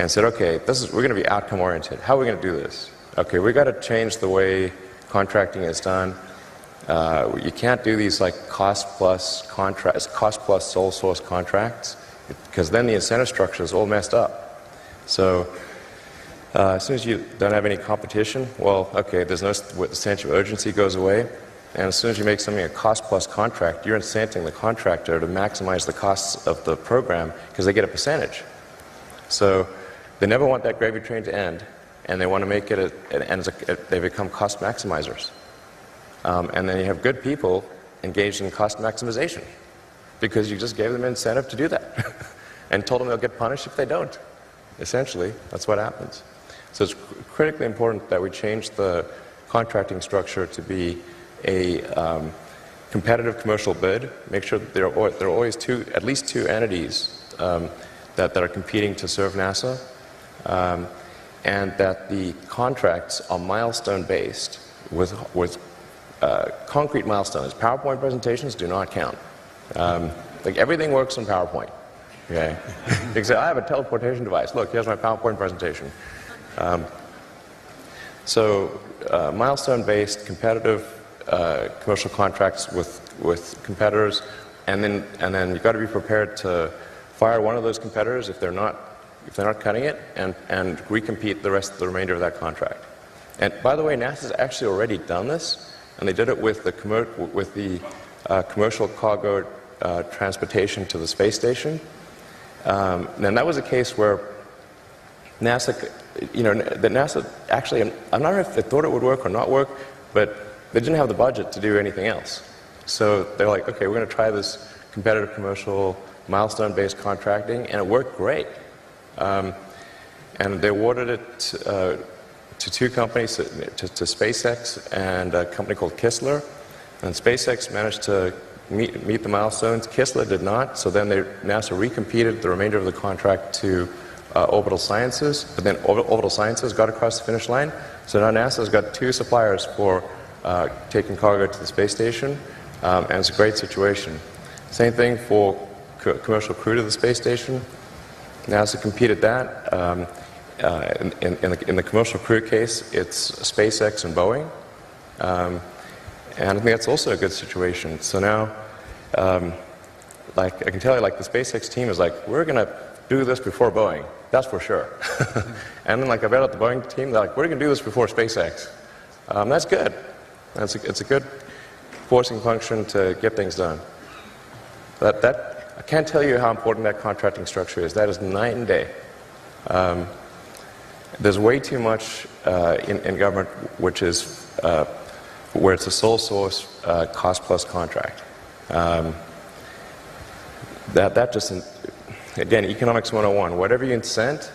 said, okay, we're going to be outcome oriented. How are we going to do this? Okay, we got to change the way contracting is done. You can't do these cost plus sole source contracts. because then the incentive structure is all messed up. So as soon as you don't have any competition, well, okay, there's no the sense of urgency goes away. And as soon as you make something a cost-plus contract, you're incenting the contractor to maximize the costs of the program because they get a percentage. So they never want that gravy train to end, and they want to make it, they become cost maximizers. And then you have good people engaged in cost maximization because you just gave them an incentive to do that and told them they'll get punished if they don't. Essentially, that's what happens. So it's critically important that we change the contracting structure to be a competitive commercial bid, make sure that there are always at least two entities that are competing to serve NASA, and that the contracts are milestone-based with concrete milestones. PowerPoint presentations do not count. Like everything works in PowerPoint. Okay, you can say, I have a teleportation device. Look, here's my PowerPoint presentation. So milestone-based, competitive commercial contracts with competitors, and then you've got to be prepared to fire one of those competitors if they're not cutting it, and recompete the remainder of that contract. And by the way, NASA's actually already done this, and they did it with the commercial cargo transportation to the space station. And that was a case where NASA, NASA actually, I'm not sure if they thought it would work or not work, but they didn't have the budget to do anything else. So they're like, okay, we're going to try this competitive commercial milestone-based contracting, and it worked great. And they awarded it to two companies, to SpaceX and a company called Kistler. And SpaceX managed to meet the milestones. Kistler did not, so then NASA recompeted the remainder of the contract to Orbital Sciences, but then Orbital Sciences got across the finish line. So now NASA's got two suppliers for taking cargo to the space station, and it's a great situation. Same thing for commercial crew to the space station. NASA competed that. In the commercial crew case, it's SpaceX and Boeing. And I think that's also a good situation. So now, like I can tell you, like the SpaceX team is like, we're going to do this before Boeing. That's for sure. And then like I bet at the Boeing team, they're like, we're going to do this before SpaceX. That's good. It's a good forcing function to get things done. I can't tell you how important that contracting structure is. That is night and day. There's way too much in government which is where it's a sole source cost-plus contract. That just, again, economics 101, whatever you incent,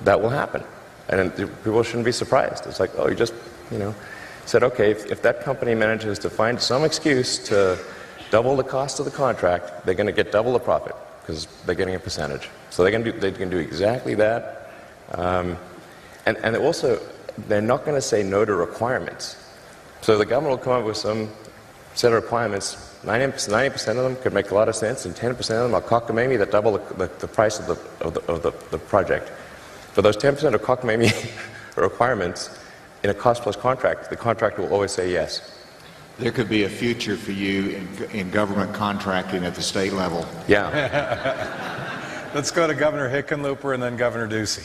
that will happen. And people shouldn't be surprised. It's like, oh, you just, said, okay, if that company manages to find some excuse to double the cost of the contract, they're going to get double the profit because they're getting a percentage. So they can do exactly that. And also, they're not going to say no to requirements. So the government will come up with some set of requirements. 90% of them could make a lot of sense, and 10% of them are cockamamie that double the price of the project. For those 10% of cockamamie requirements in a cost-plus contract, the contractor will always say yes. There could be a future for you in government contracting at the state level. Yeah. Let's go to Governor Hickenlooper and then Governor Ducey.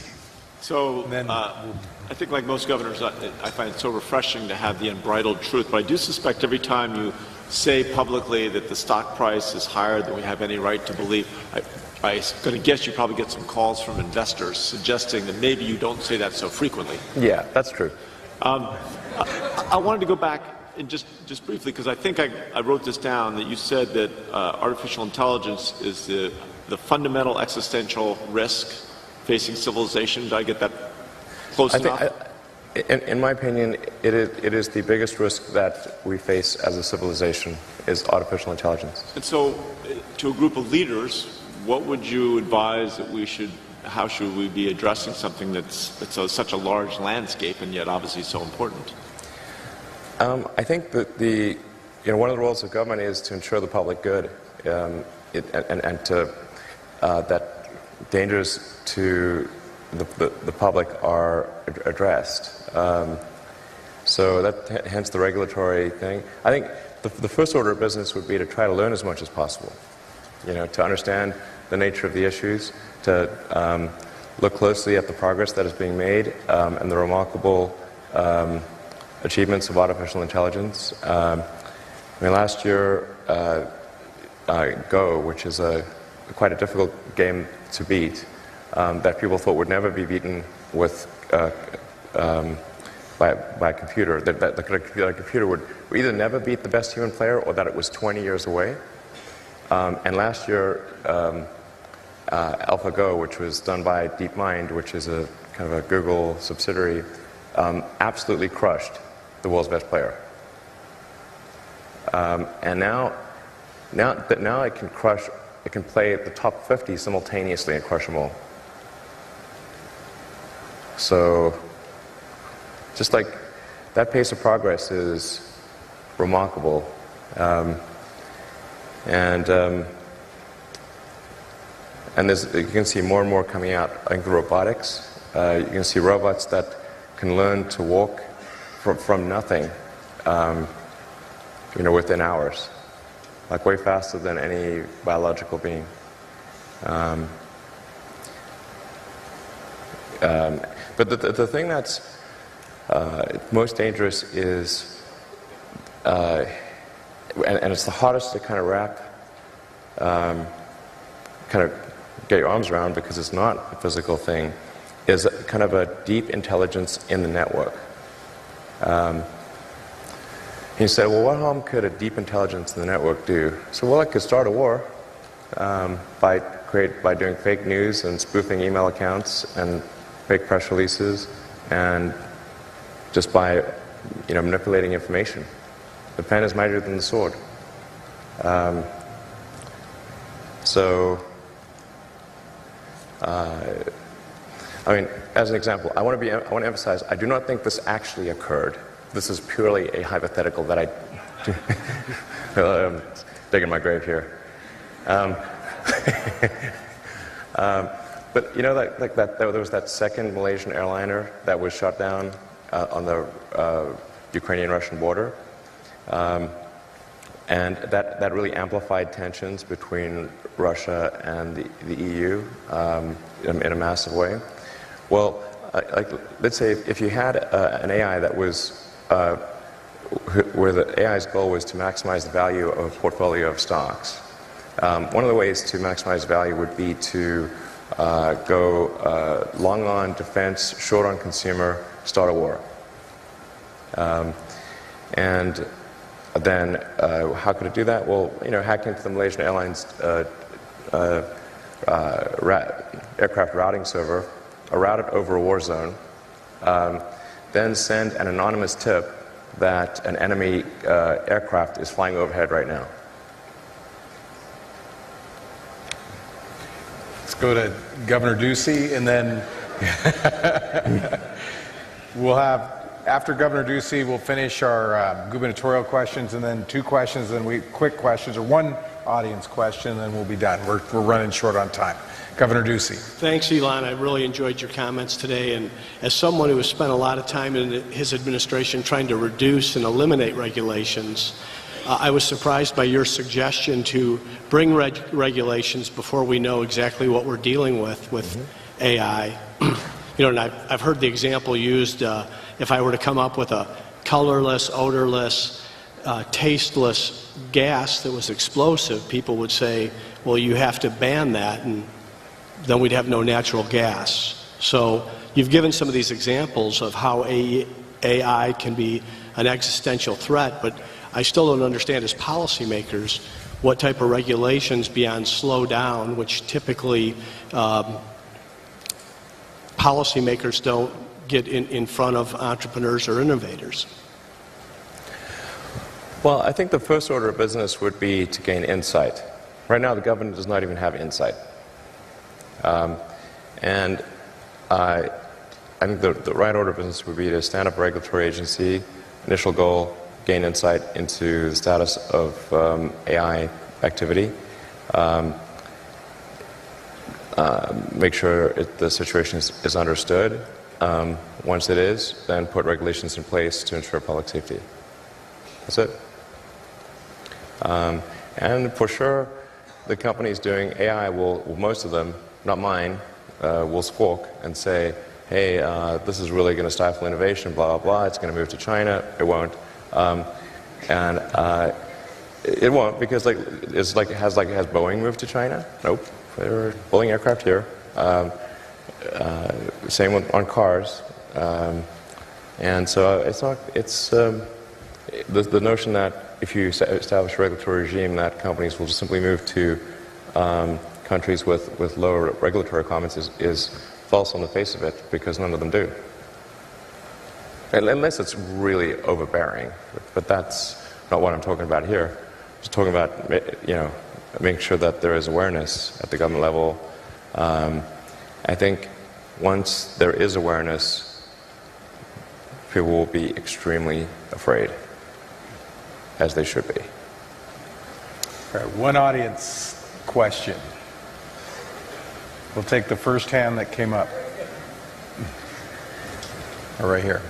So I think like most governors, I find it so refreshing to have the unbridled truth, but I do suspect every time you say publicly that the stock price is higher than we have any right to believe, I'm going to guess you probably get some calls from investors suggesting that maybe you don't say that so frequently. Yeah, that's true. I wanted to go back and just briefly, because I think I wrote this down, that you said that artificial intelligence is the fundamental existential risk facing civilization. Did I get that close enough? In my opinion, it is the biggest risk that we face as a civilization is artificial intelligence. And so, to a group of leaders, what would you advise that how should we be addressing something that's such a large landscape and yet obviously so important? I think that one of the roles of government is to ensure the public good, and to that dangers to the public are addressed. So that hence the regulatory thing. I think the first order of business would be to try to learn as much as possible. To understand the nature of the issues, to look closely at the progress that is being made and the remarkable achievements of artificial intelligence. I mean, last year, Go, which is quite a difficult game to beat, that people thought would never be beaten with by a computer, that a computer would either never beat the best human player or that it was 20 years away. And last year, AlphaGo, which was done by DeepMind, which is a kind of a Google subsidiary, absolutely crushed the world's best player. And now it can play the top 50 simultaneously and crush them all. So, just like that pace of progress is remarkable. And you can see more and more coming out. I think the robotics, you can see robots that can learn to walk from nothing, within hours, like way faster than any biological being. But the thing that's most dangerous is, and it's the hardest to kind of get your arms around because it's not a physical thing, is kind of a deep intelligence in the network. You say, well, what harm could a deep intelligence in the network do? So, well, it could start a war by doing fake news and spoofing email accounts and fake press releases, and just by manipulating information. The pen is mightier than the sword. I mean, as an example, I want to emphasize, I do not think this actually occurred. This is purely a hypothetical that I'm digging my grave here. But there was that second Malaysian airliner that was shot down on the Ukrainian-Russian border, and that really amplified tensions between Russia and the EU in a massive way. Well, let's say if you had an AI that was where the AI's goal was to maximize the value of a portfolio of stocks. One of the ways to maximize value would be to go long on defense, short on consumer, start a war. And then how could it do that? Well, hack into the Malaysian Airlines aircraft routing server, route it over a war zone, then send an anonymous tip that an enemy aircraft is flying overhead right now. Let's go to Governor Ducey, and then we'll have, after Governor Ducey, we'll finish our gubernatorial questions, and then 2 questions, and quick questions, or 1 audience question, and then we'll be done. We're running short on time. Governor Ducey. Thanks, Elon. I really enjoyed your comments today. And as someone who has spent a lot of time in his administration trying to reduce and eliminate regulations, I was surprised by your suggestion to bring regulations before we know exactly what we're dealing with AI. And I've heard the example used, if I were to come up with a colorless, odorless, tasteless gas that was explosive, people would say, well, you have to ban that, and then we'd have no natural gas. So you've given some of these examples of how AI can be an existential threat, but I still don't understand as policymakers what type of regulations beyond slow down, which typically policymakers don't get in front of entrepreneurs or innovators. Well, I think the first order of business would be to gain insight. Right now, the government does not even have insight. And I think the right order of business would be to stand up a regulatory agency, initial goal, gain insight into the status of AI activity, make sure the situation is understood. Once it is, then put regulations in place to ensure public safety. That's it. And for sure, the companies doing AI will, most of them, not mine, will squawk and say, hey, this is really going to stifle innovation, blah, blah, blah, it's going to move to China. It won't. And it won't, because has Boeing moved to China? Nope. They're building aircraft here. Same on cars. And so the notion that if you establish a regulatory regime, that companies will just simply move to countries with lower regulatory requirements is false on the face of it, because none of them do. Unless it's really overbearing, but that's not what I'm talking about here. I'm just talking about, making sure that there is awareness at the government level. I think once there is awareness, people will be extremely afraid, as they should be. All right, one audience question. We'll take the first hand that came up. Right here.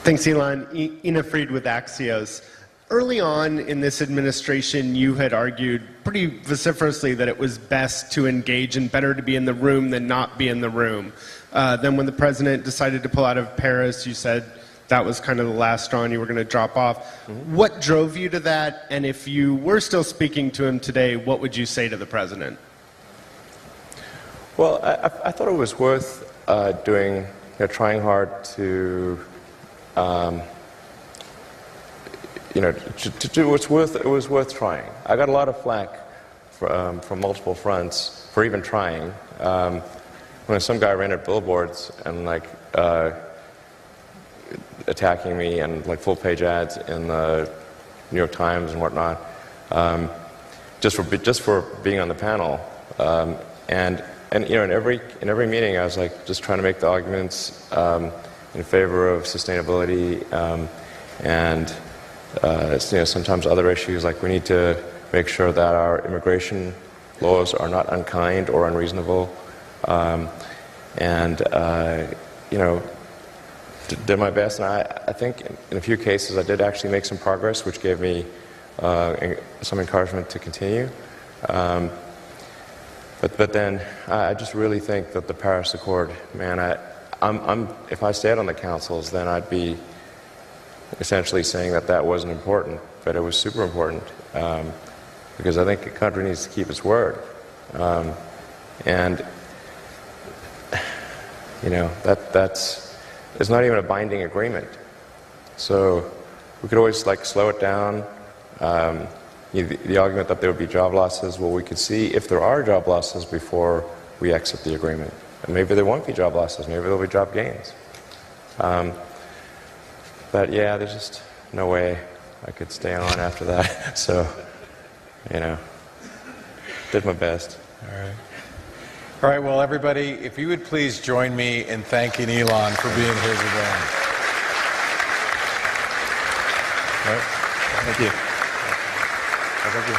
Thanks, Elon. Ina Fried with Axios. Early on in this administration, you had argued pretty vociferously that it was best to engage and better to be in the room than not be in the room. Then when the president decided to pull out of Paris, you said that was kind of the last straw and you were going to drop off. Mm-hmm. What drove you to that? And if you were still speaking to him today, what would you say to the president? Well, I thought it was worth doing, trying hard to to do what's worth. It was worth trying. I got a lot of flack from multiple fronts for even trying. When some guy ran at billboards and attacking me and full-page ads in the New York Times and whatnot, just for being on the panel, and in every meeting I was just trying to make the arguments in favor of sustainability and sometimes other issues, like we need to make sure that our immigration laws are not unkind or unreasonable, did my best. And I think in a few cases I did actually make some progress, which gave me some encouragement to continue. But then I just really think that the Paris Accord, man, if I stayed on the councils, then I'd be essentially saying that wasn't important, but it was super important, because I think a country needs to keep its word, and it's not even a binding agreement. So we could always slow it down. The argument that there would be job losses, well, we could see if there are job losses before we exit the agreement, and maybe there won't be job losses. Maybe there'll be job gains. But yeah, there's just no way I could stay on after that. So, did my best. All right. All right, well, everybody, if you would please join me in thanking Elon for being here today. All right. Thank you. Thank you.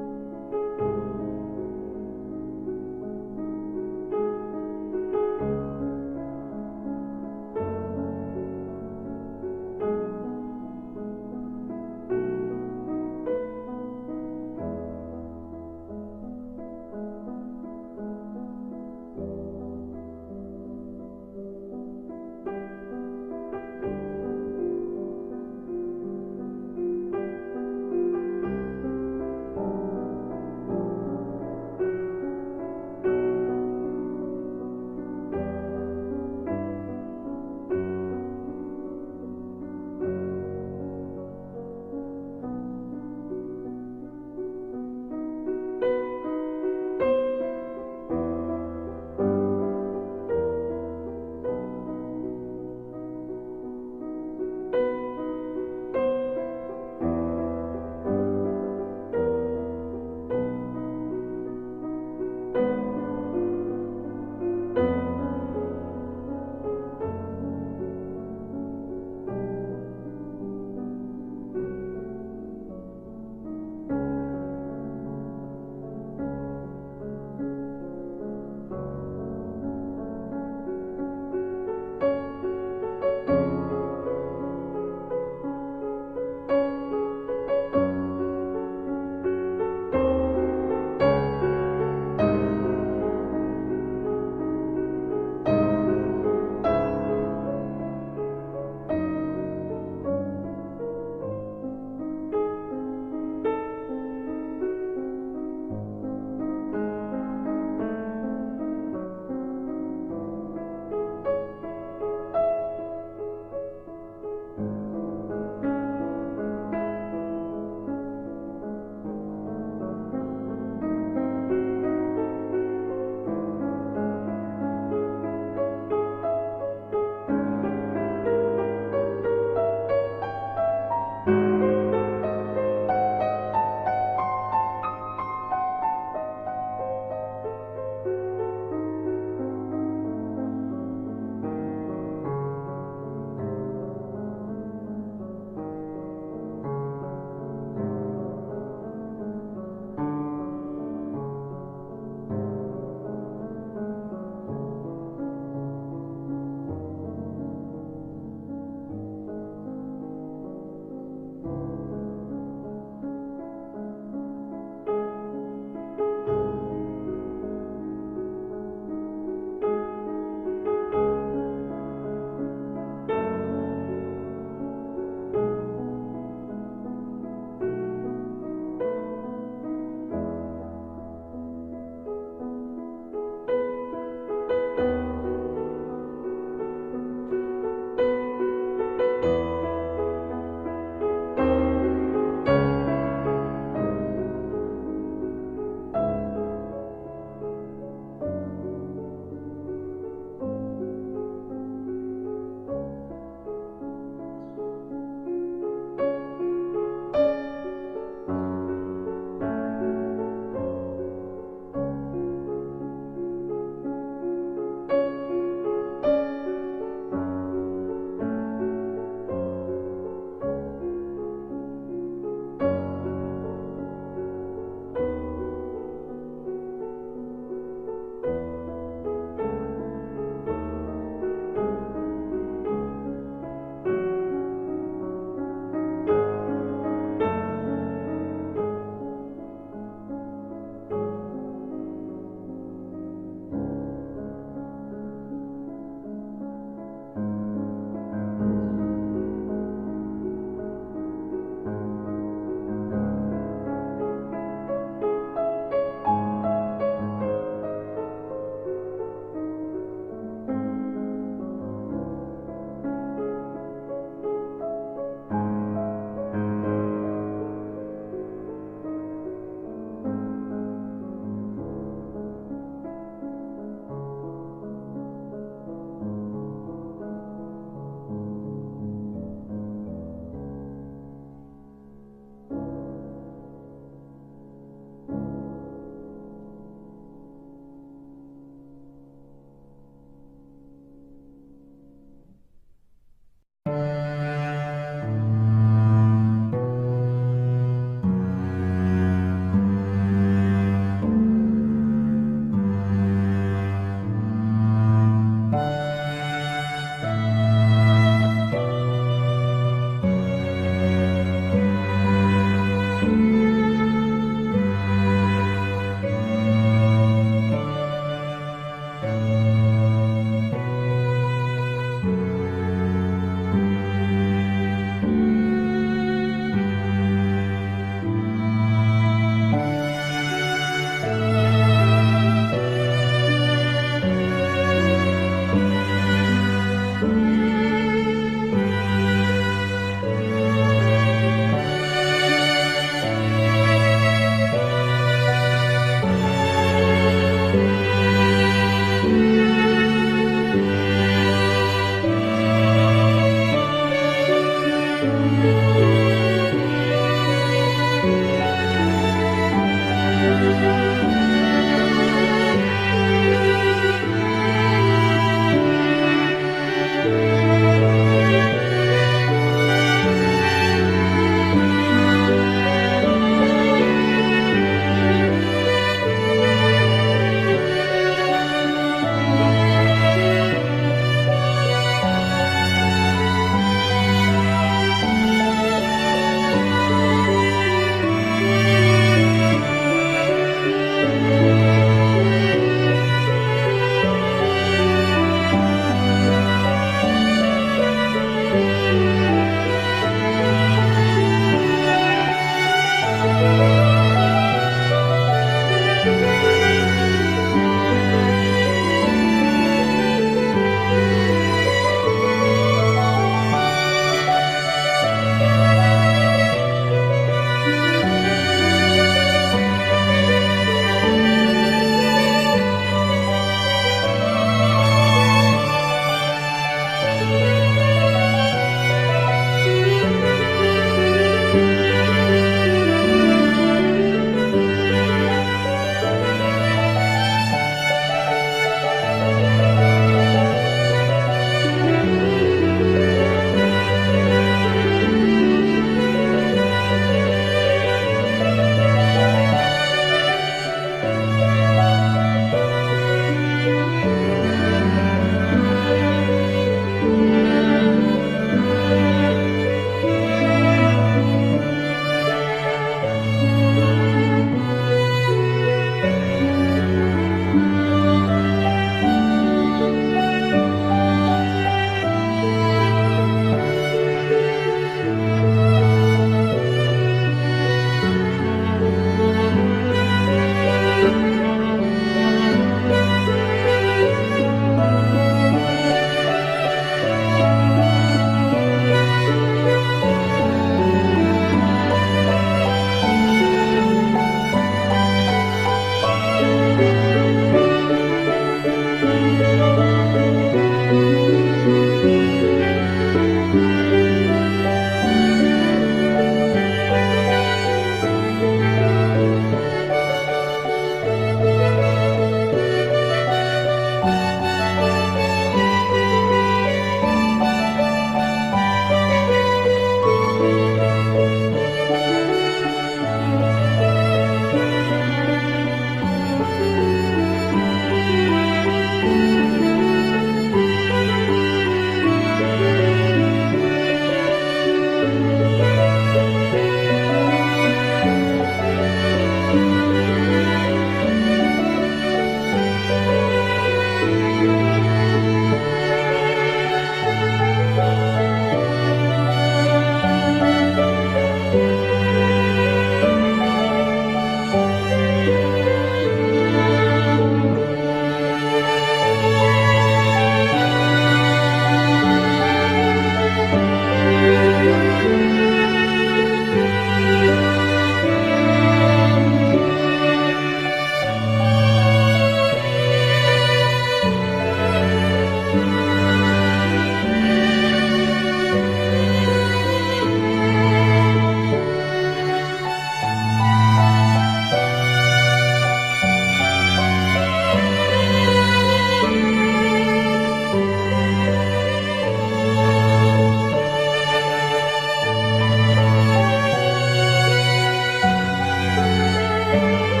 Thank you.